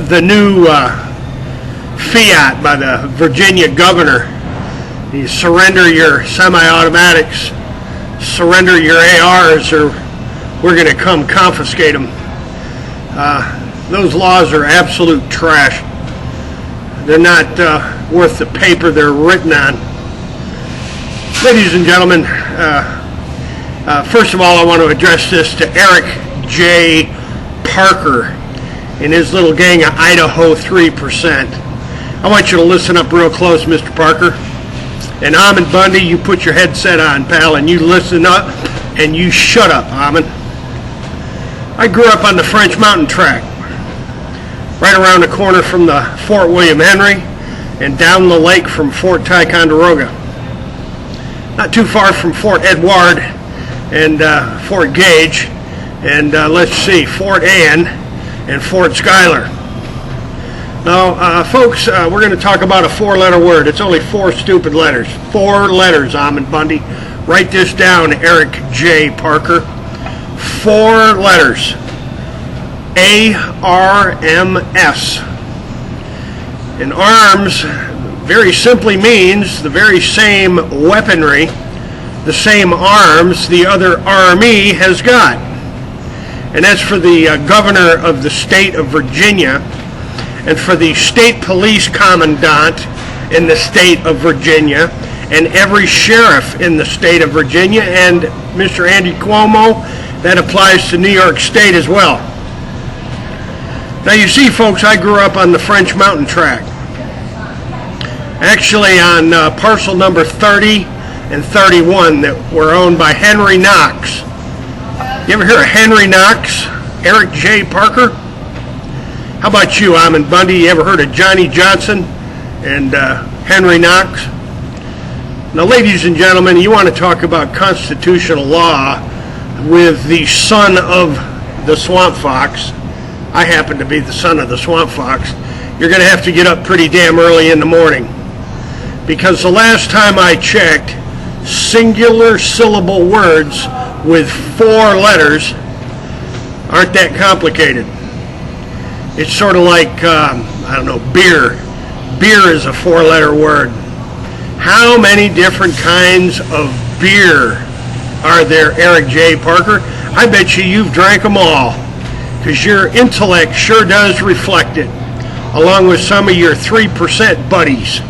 the new fiat by the Virginia governor. You surrender your semi-automatics, surrender your ARs, or we're going to come confiscate them. Those laws are absolute trash. They're not worth the paper they're written on. Ladies and gentlemen, first of all, I want to address this to Eric J. Parker and his little gang of Idaho 3%. I want you to listen up real close, Mr. Parker. And Ahman Bundy, you put your headset on, pal, and you listen up and you shut up, Ahman. I grew up on the French Mountain Track, right around the corner from the Fort William Henry and down the lake from Fort Ticonderoga. Not too far from Fort Edward and Fort Gage and let's see, Fort Ann and Fort Schuyler. Now, folks, we're going to talk about a four-letter word. It's only four stupid letters. 4 letters, Ahman Bundy. Write this down, Eric J. Parker. 4 letters. ARMS. And arms very simply means the very same weaponry, the same arms the other army has got. And that's for the governor of the state of Virginia and for the state police commandant in the state of Virginia and every sheriff in the state of Virginia, and Mr. Andy Cuomo, that applies to New York State as well. Now you see, folks, I grew up on the French Mountain Track. Actually on parcel number 30 and 31 that were owned by Henry Knox. You ever hear of Henry Knox? Eric J. Parker? How about you, Ahman Bundy? You ever heard of Johnny Johnson and Henry Knox? Now, ladies and gentlemen, you want to talk about constitutional law with the son of the Swamp Fox. I happen to be the son of the Swamp Fox. You're going to have to get up pretty damn early in the morning. Because the last time I checked, singular syllable words with 4 letters aren't that complicated. It's sort of like, I don't know, beer. Beer is a 4-letter word. How many different kinds of beer are there, Eric J. Parker? I bet you've drank them all, because your intellect sure does reflect it, along with some of your 3% buddies.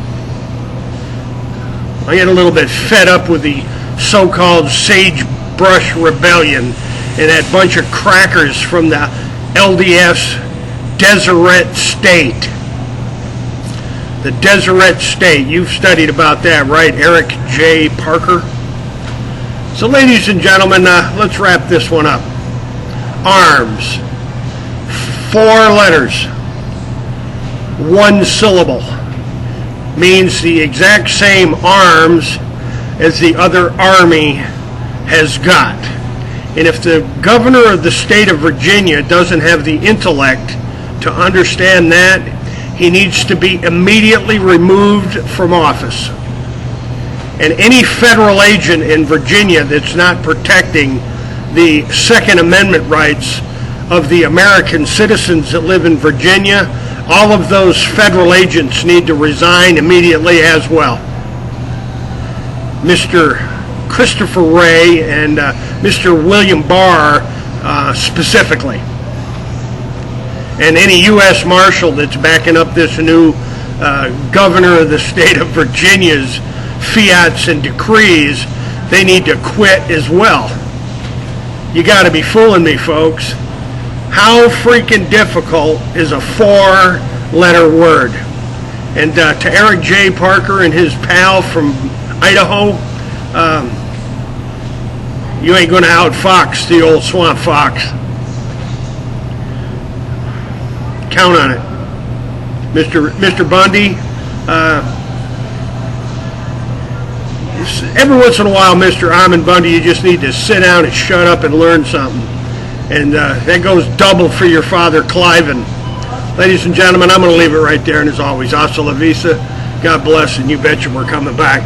I get a little bit fed up with the so-called Sagebrush Rebellion and that bunch of crackers from the LDS Deseret State. The Deseret State. You've studied about that, right, Eric J. Parker? So, ladies and gentlemen, let's wrap this one up. Arms. 4 letters. 1 syllable. Means the exact same arms as the other army has got. And if the governor of the state of Virginia doesn't have the intellect to understand that, he needs to be immediately removed from office. And any federal agent in Virginia that's not protecting the Second Amendment rights of the American citizens that live in Virginia, all of those federal agents need to resign immediately as well. Mr. Christopher Wray and Mr. William Barr specifically. And any U.S. Marshal that's backing up this new governor of the state of Virginia's fiats and decrees, they need to quit as well. You got to be fooling me, folks. How freaking difficult is a 4-letter word? And to Eric J. Parker and his pal from Idaho, you ain't going to outfox the old Swamp Fox. Count on it. Mr. Bundy, every once in a while, Mr. Ahman Bundy, you just need to sit down and shut up and learn something. And that goes double for your father, Cliven. Ladies and gentlemen, I'm going to leave it right there. And as always, hasta la vista. God bless, and you betcha we're coming back.